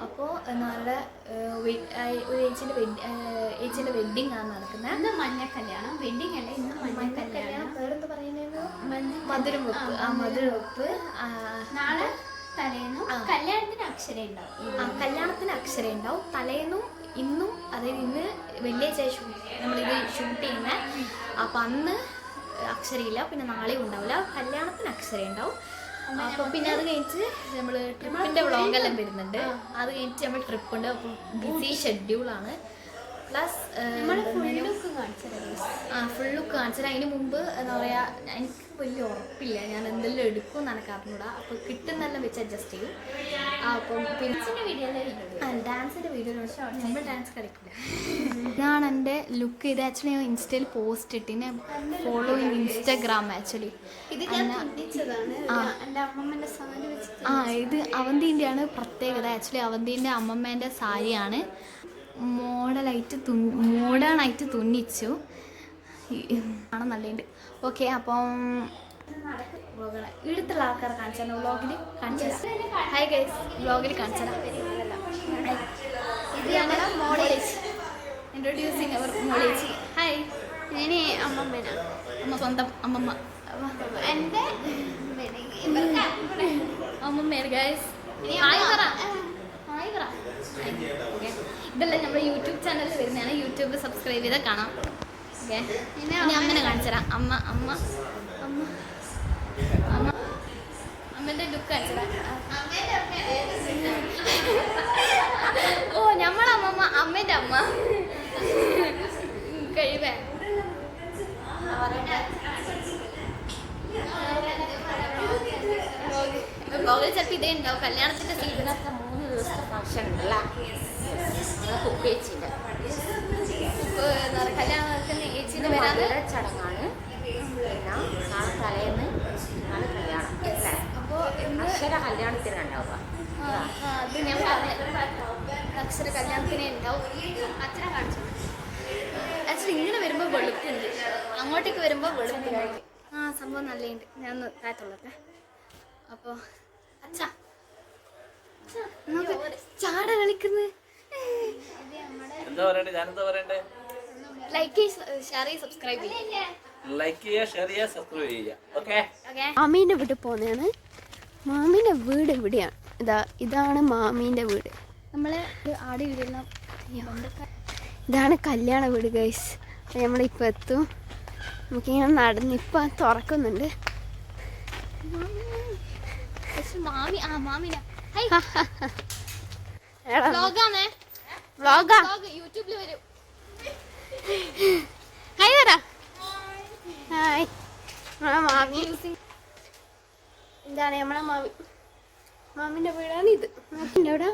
അപ്പോൾ നാളെ ഒരു ഏച്ചിൻ്റെ വെഡ്ഡിങ് ആണ് നടക്കുന്നത്. ഇന്ന് മഞ്ഞ കല്യാണം, വെഡ്ഡിങ് അല്ല, ഇന്ന് മഞ്ഞ കല്യാണം. വേറെന്താ പറയുന്നത്? മധുരം വെപ്പ്. മധുരം വെപ്പ്. നാളെ തലേന്നും കല്യാണത്തിന് അക്ഷരം ഉണ്ടാവും. കല്യാണത്തിന് അക്ഷരം ഉണ്ടാവും. തലേന്നും ഇന്നും, അതായത് ഇന്ന് വെള്ളിയാഴ്ച നമ്മളിത് ഷൂട്ട് ചെയ്യുന്നത്. അപ്പം അന്ന് അക്ഷരയില്ല, പിന്നെ നാളെയും ഉണ്ടാവില്ല. കല്യാണത്തിന് അക്ഷരം ഉണ്ടാവും. അപ്പം പിന്നെ അത് കഴിഞ്ഞിട്ട് നമ്മൾ ട്രിപ്പിൻ്റെ വ്ളോഗെല്ലാം വരുന്നുണ്ട്. അത് കഴിഞ്ഞിട്ട് നമ്മൾ ട്രിപ്പുണ്ട്. അപ്പം ബിസി ഷെഡ്യൂളാണ്. പ്ലസ് ഫുൾ ലുക്ക് കാണിച്ചത്. അതിന് മുമ്പ് എന്താ പറയുക, എനിക്ക് വലിയ ഉറപ്പില്ല ഞാൻ എന്തെല്ലാം എടുക്കും എന്ന് എനിക്ക് അറിഞ്ഞൂടാ. അപ്പോൾ കിട്ടുന്നെല്ലാം വെച്ച് അഡ്ജസ്റ്റ് ചെയ്യും. അപ്പം പിന്നെ ഡാൻസിൻ്റെ വീഡിയോ നമ്മൾ ഡാൻസ് കളിക്കില്ല. ഇതാണ് എൻ്റെ ലുക്ക്. ഇത് ആക്ച്വലി ഞാൻ ഇൻസ്റ്റയിൽ പോസ്റ്റ് ഇട്ടിന്. Follow Instagram actually. ഇത് ഇത് അവന്തിൻ്റെയാണ് പ്രത്യേകത. ആക്ച്വലി അവന്തിൻ്റെ അമ്മമ്മേൻ്റെ സാരിയാണ്. മോഡേണായിട്ട് തുന്നിച്ചു ആണ്. നല്ലുണ്ട്. ഓക്കെ, അപ്പം ഇവിടുത്തുള്ള ആൾക്കാരെ കാണിച്ചാൽ വ്ളോഗിൽ കാണിച്ചു തരാം. ഹായ് ഗൈസ്, വ്ളോഗിൽ കാണിച്ചു തരാം. ഇത് ഞങ്ങളുടെ മോഡേജ് ഇൻട്രൊഡ്യൂസിങ് അവർ മോഡേജ്. ഹായ്, ഇനി അമ്മമ്മേനാണ്. സ്വന്തം അമ്മമ്മ. എൻ്റെ അമ്മമ്മയാണ് ഗൈസ്. ഹായ് പറ. ഇതെല്ലാം നമ്മുടെ യൂട്യൂബ് ചാനലിൽ വരുന്നതാണ്. യൂട്യൂബ് സബ്സ്ക്രൈബ് ചെയ്താൽ കാണാം. ഓക്കെ, ഇനി അമ്മനെ കാണിച്ചു തരാം. അമ്മൻ്റെ ലുക്ക് കാണിച്ചു തരാം. ഓ, നമ്മളെ അമ്മമ്മ, അമ്മേൻ്റെ അമ്മ കഴിവേ. ബ്ലോഗിൽ ചിലപ്പോൾ ഇതേ ഉണ്ടാവും. കല്യാണത്തിൻ്റെ സീസണൊക്കെ 3 ദിവസത്തെ ഫംഗ്ഷൻ ഉണ്ടല്ലോ. കുക്ക് ഏച്ചിൻ്റെ എന്താ പറയുക, കല്യാണം നടക്കുന്ന ഏച്ചിൻ്റെ വരാതെ ചടങ്ങാണ്. പിന്നെ നാളെ തലേന്ന് നാളെ കല്യാണം. അപ്പോൾ അക്ഷര കല്യാണത്തിന് ഉണ്ടാവുക. അത് ഞാൻ അക്ഷര കല്യാണത്തിനെ ഉണ്ടാവും. അച്ഛനെ കാണിച്ചു. ആക്ച്വലി ഇങ്ങനെ വരുമ്പോൾ വെളുപ്പുണ്ട്, അങ്ങോട്ടേക്ക് വരുമ്പോൾ വെളുപ്പില്ല. സംഭവം നല്ലുണ്ട്. ഞാൻ ഒന്ന് താഴത്തുള്ളത്തെ. അപ്പോൾ അച്ഛാ ചാട കളിക്കുന്നത്. ലൈക്ക് ഷെയർ സബ്സ്ക്രൈബ് ചെയ്യുക. മാമീൻ്റെ വീട്ടിൽ പോകുന്നതാണ്. മാമീൻ്റെ വീട് ഇവിടെയാണ്. ഇതാണ് മാമീൻ്റെ വീട്. നമ്മളെ ആടി വീടെല്ലാം ഇതാണ് കല്യാണ വീട് ഗൈസ്. നമ്മളിപ്പോൾ എത്തും. നമുക്കിങ്ങനെ നടന്നിപ്പോൾ തുറക്കുന്നുണ്ട്. യൂട്യൂബിൽ വരും. ഹായ് പറ. ഹായ്. മാമി എന്താണ് നമ്മളെ മാമിൻ്റെ വീടാണ് ഇത്. മാമിൻ്റെ അവിടെ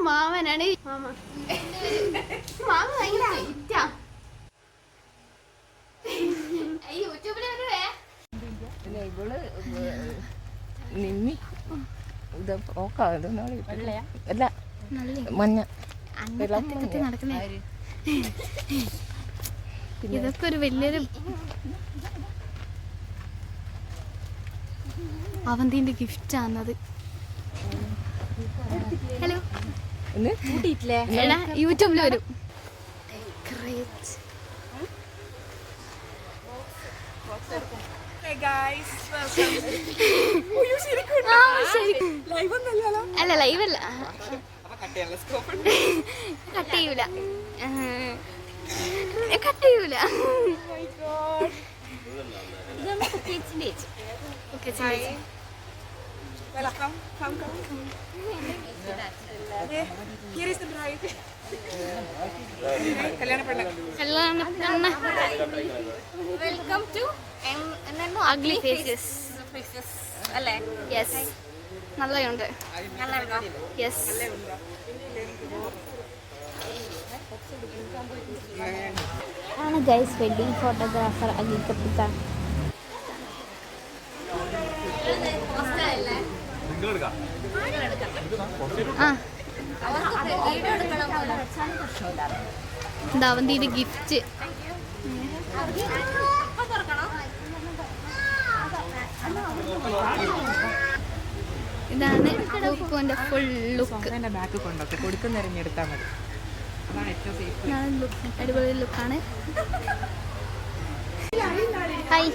മാമനാണ്. മാമ ഭയങ്കര ഹൈറ്റാ. മഞ്ഞ ഇതൊക്കെ ഒരു വലിയൊരു അവന്തിന്റെ ഗിഫ്റ്റ് ആണത്. ഹലോ, യൂട്യൂബിൽ വരും. അല്ല, ലൈവല്ല, കട്ട് ചെയ്യൂല. Here is the bride. Welcome to ugly faces. അല്ലേ? യെസ്, നല്ലുണ്ട്. യെസ്. ആണ് guys wedding photographer Akhil Kappithan. അവന്തിയുടെ ഗിഫ്റ്റ്. ഇതാണ് കുക്കുവിന്റെ ഫുൾ ലുക്ക്. എൻ്റെ ബാക്ക് കൊണ്ടൊക്കെ കൊടുക്കുന്നിറങ്ങിയെടുത്താൽ മതി. അതാണ് ഏറ്റവും സേഫ്. അടിപൊളി ലുക്കാണ്. ഹായ്.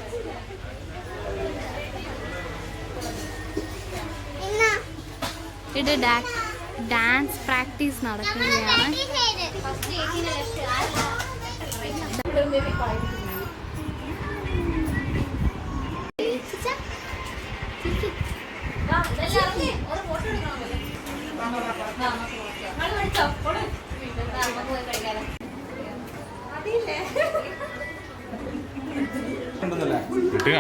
ഇത് ഡാൻസ് പ്രാക്ടീസ് നടക്കുകയാണ്. കിട്ടുക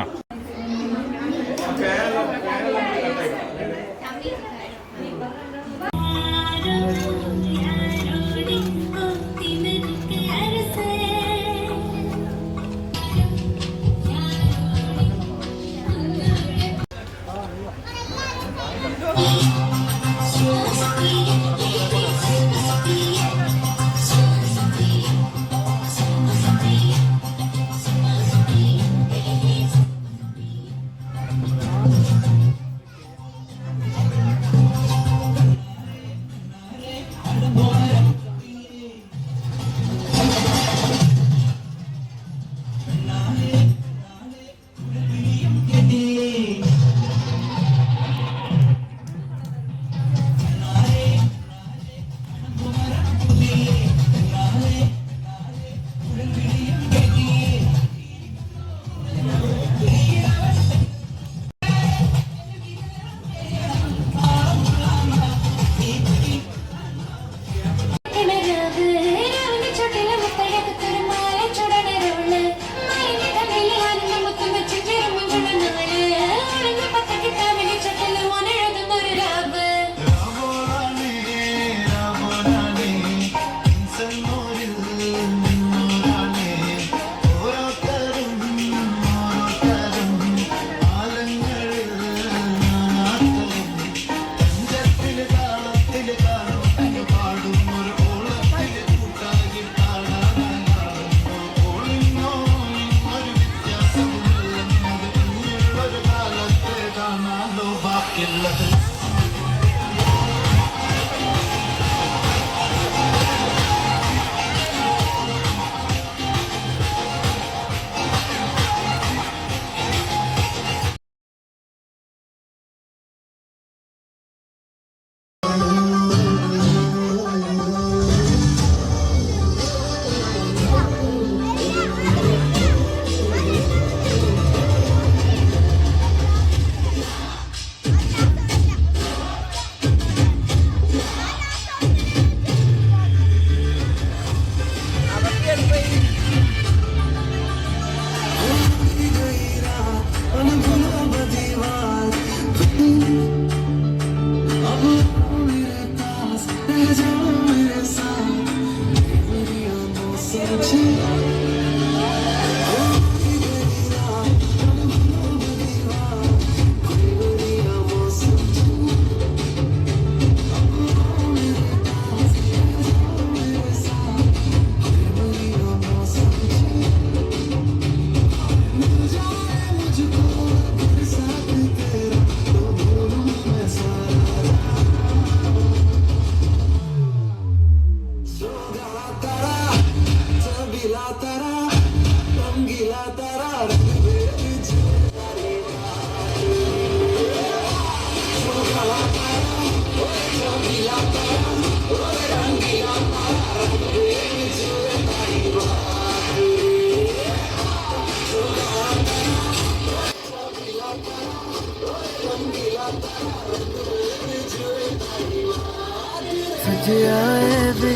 वे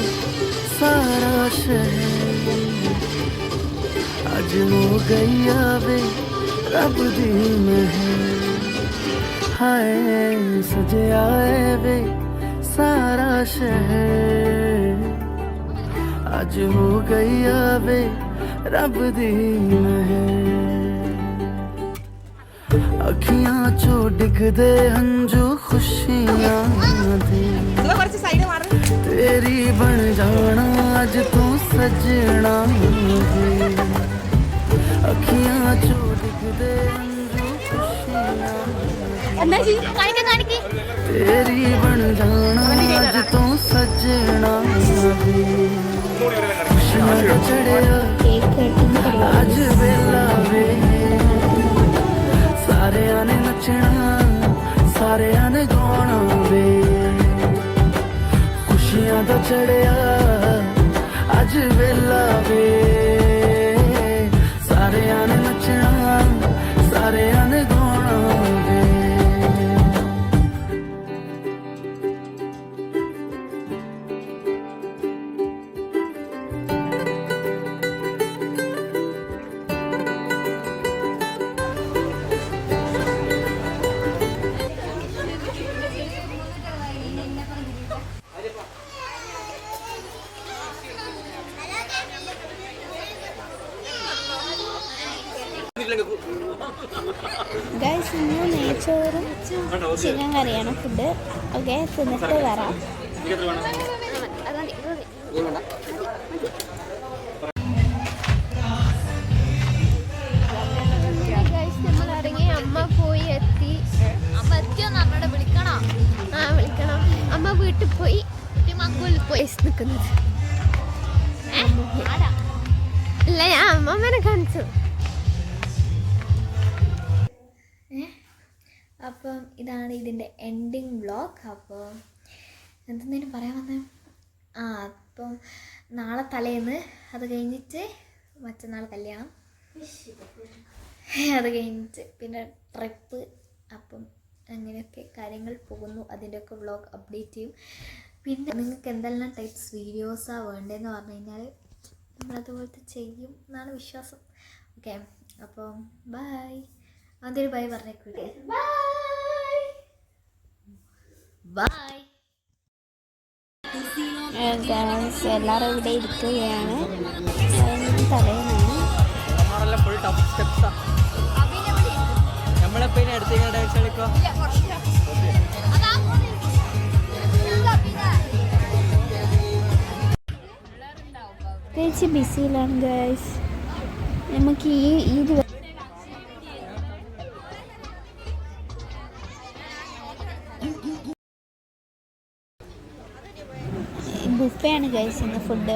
सारा शहर आज हो गया वे रब दी महर हाय सजे आए वे सारा शहर आज हो गया वे रब दी महर अखियां चो डिगदे हंजू खुशियां दे तेरी बन जाना अज तू सजना अखियां चो डिगदे हंजू खुशियां तेरी बन जाना अज तो सजना चढ़िया अज वेला वे सारे आने नचना सारे आने गाना वे खुशियां दा चढ़िया अज वेला वे सारे आने नचना सारे आने गाना वे ഗൈസ് ഇന്ന് നെയ്ച്ചോറും ചിക്കൻ കറിയാണ് ഫുഡ്. ഓക്കെ, തിന്നിട്ട് വരാം. നമ്മൾ ഇറങ്ങി, അമ്മ പോയി എത്തി. അമ്മ എത്തിയോന്ന് അമ്മയുടെ വിളിക്കണോ? വിളിക്കണം. അമ്മ വീട്ടിൽ പോയി മക്കളിൽ പോയി നിൽക്കുന്നത്. ഇല്ല, ഞാൻ അമ്മമ്മനെ കാണിച്ചു. അപ്പം ഇതാണ് ഇതിൻ്റെ എൻഡിങ് വ്ളോഗ്. അപ്പോൾ എന്തെങ്കിലും പറയാൻ വന്നേ? അപ്പം നാളെ തലേന്ന്, അത് കഴിഞ്ഞിട്ട് മറ്റന്നാൾ കല്യാണം, അത് കഴിഞ്ഞിട്ട് പിന്നെ ട്രിപ്പ്. അപ്പം അങ്ങനെയൊക്കെ കാര്യങ്ങൾ പോകുന്നു. അതിൻ്റെയൊക്കെ വ്ളോഗ് അപ്ഡേറ്റ് ചെയ്യും. പിന്നെ നിങ്ങൾക്ക് എന്തെല്ലാം ടൈപ്സ് വീഡിയോസാണ് വേണ്ടതെന്ന് പറഞ്ഞു കഴിഞ്ഞാൽ നമ്മളതുപോലത്തെ ചെയ്യും എന്നാണ് വിശ്വാസം. ഓക്കെ, അപ്പം ബൈ. അതൊരു ബൈ പറഞ്ഞേക്കൂടെ? ബൈ. എല്ലാവരും ഇവിടെ ഇരിക്കുകയാണ്. തലേന്നാണ്. Full tough സ്റ്റെപ്സാ. നമ്മളെപ്പോ ഇനി അടുത്തേക്ക് ഡാൻസ് കളിക്കുക. ചേച്ചി ബിസിയിലാണ് ഗൈസ്. നമുക്ക് ഈ ബുഫയാണ് ഗൈസ്. ഇന്ന് ഫുഡ്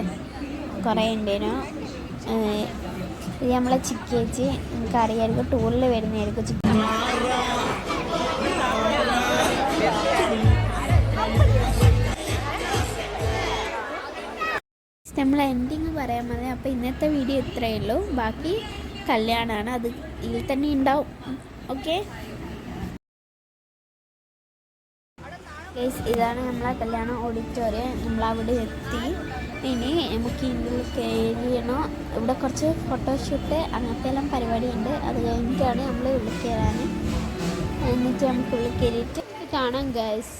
കുറേ ഉണ്ടേനു. ഇത് നമ്മളെ ചിക്കേച്ചി, നിങ്ങൾക്ക് അറിയാമായിരിക്കും, ടൂറിൽ വരുന്നതായിരിക്കും ചിക്കൻ. നമ്മൾ എൻഡിങ് പറയാൻ മതി. അപ്പോൾ ഇന്നത്തെ വീഡിയോ ഇത്രയേ ഉള്ളൂ. ബാക്കി കല്യാണമാണ്, അത് ഇതിൽ തന്നെ ഉണ്ടാവും. ഓക്കെ ഗൈസ്, ഇതാണ് നമ്മളെ കല്യാണം ഓഡിറ്റോറിയം. നമ്മളവിടെ എത്തി. ഇനി നമുക്ക് ഇതിൽ കയറിയണോ. ഇവിടെ കുറച്ച് ഫോട്ടോഷൂട്ട് അങ്ങനത്തെ എല്ലാം പരിപാടിയുണ്ട്. അത് കഴിഞ്ഞിട്ടാണ് നമ്മൾ ഉള്ളിൽ കയറാൻ. എന്നിട്ട് നമുക്ക് ഉള്ളിൽ കയറിയിട്ട് കാണാം ഗൈസ്.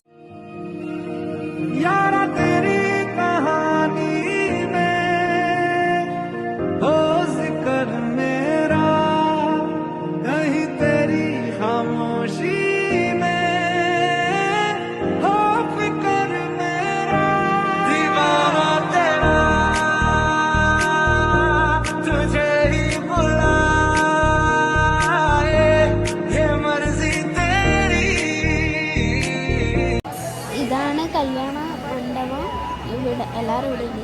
ഇതാണ് കല്യാണ മണ്ഡപം. ഇവിടെ എല്ലാവരും ഇവിടെ ഉണ്ട്.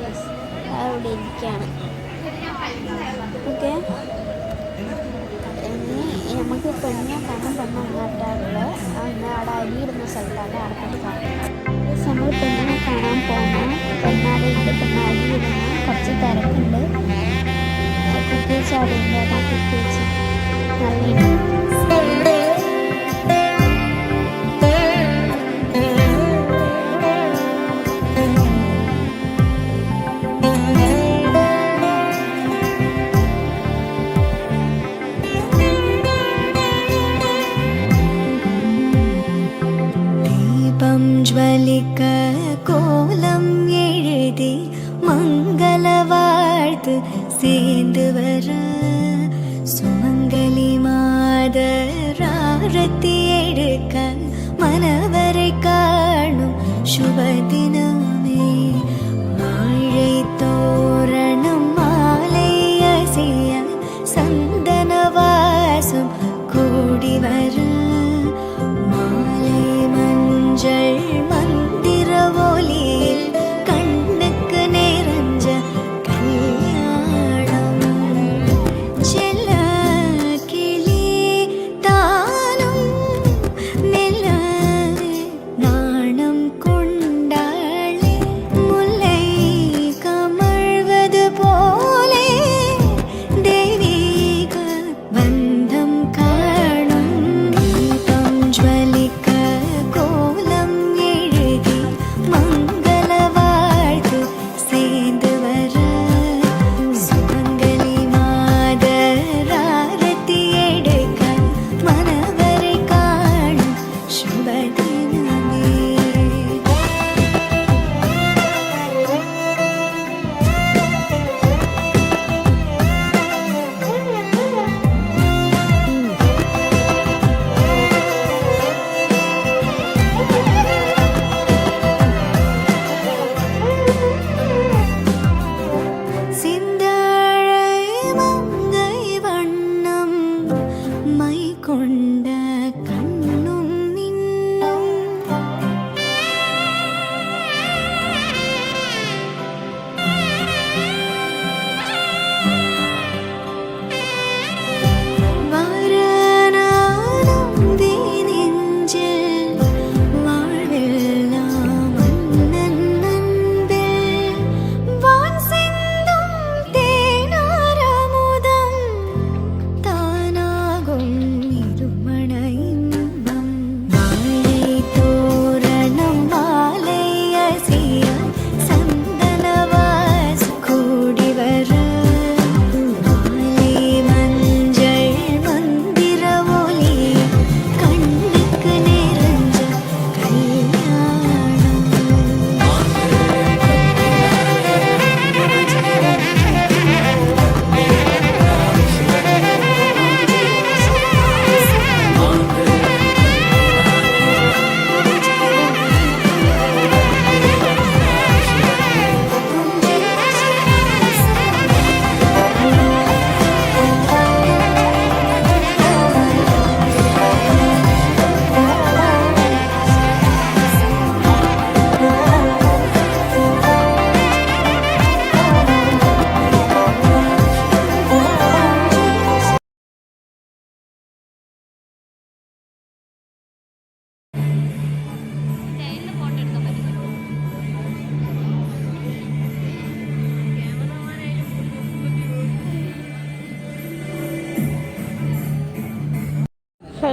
എല്ലാവരും ഇവിടെ ഇരിക്കുകയാണ്. ഓക്കെ, ഇനി നമുക്ക് പെണ്ണിനെ കാണാൻ പെണ്ണ് അങ്ങാട്ടാറുള്ളത്. അന്ന് അവിടെ അരിയിടുന്ന സ്ഥലത്താണ് അടുത്തിട്ട് കാണുന്നത്. നമ്മൾ പെണ്ണിനെ കാണാൻ പോകണം. പെണ്ണാടെ ഉണ്ട്, പെണ്ണാടി ഇടുന്ന കുറച്ച് തിരക്കുണ്ട്. കുക്കേച്ച് അവിടെ ഉണ്ട്. അതാ കുക്കേച്ച് നല്ല ജ്വലിക്ക കോലം എഴുതി മംഗള വാഴ്ത്ത് சேர்ந்து வர சுமங்கலி மாதராரத்தி எடுக்க மனவரை காணும் சுபதினமே வாழை தோரணம் மாலை அசைய சந்தன வாசம் கூடி வர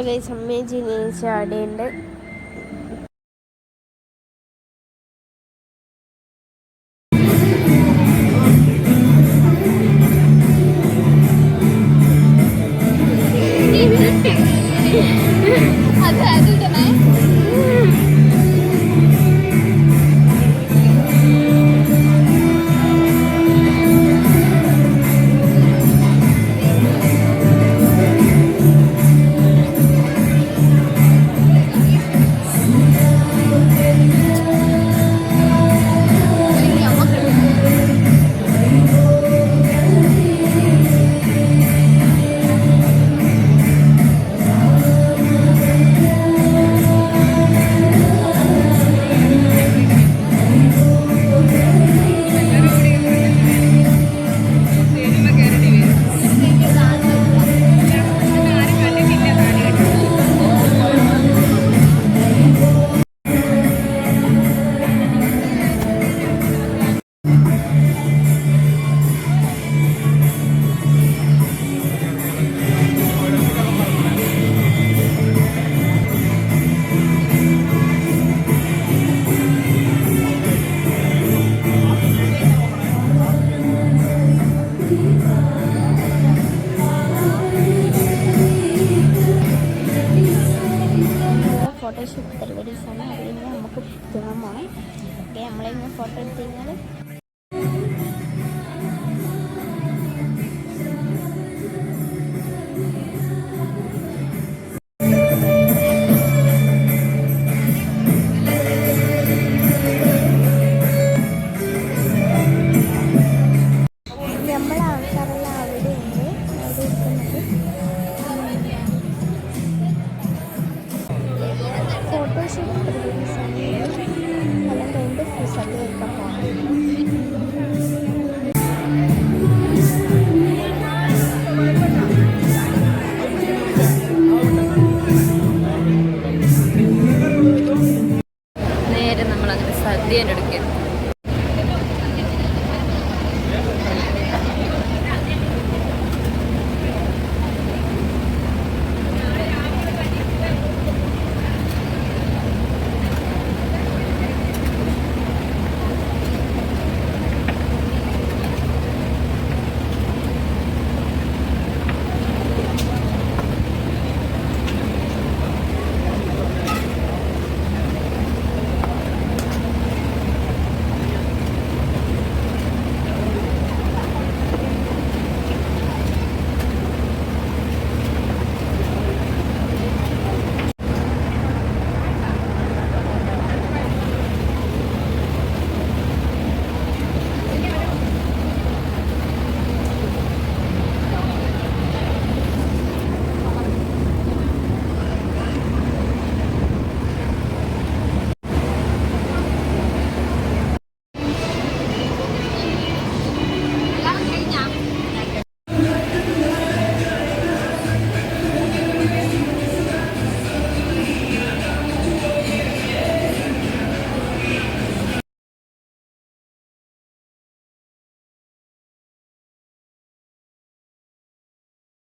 ഗൈസ് അമ്മയും ജിനേശ് അവിടെയുണ്ട്. ഫോട്ടോഷൂട്ട് പരിപാടീസാണ്. അത് കഴിഞ്ഞാൽ നമുക്ക് തിന്നാൻ പോകണം. ഓക്കെ, നമ്മളിങ്ങനെ ഫോട്ടോ എടുത്ത് കഴിഞ്ഞാൽ നമ്മളെ ആൾക്കാരെല്ലാം അവിടെ ഉണ്ട്. അവിടെ ഇരിക്കുന്നത് ഫോട്ടോഷൂട്ട് പരിപാടീസാണ്. എല്ലാം കഴിഞ്ഞിട്ട് സദ്യ കഴിക്കാൻ പോകണം. നേരെ നമ്മളങ്ങനെ സദ്യ എടുക്കും.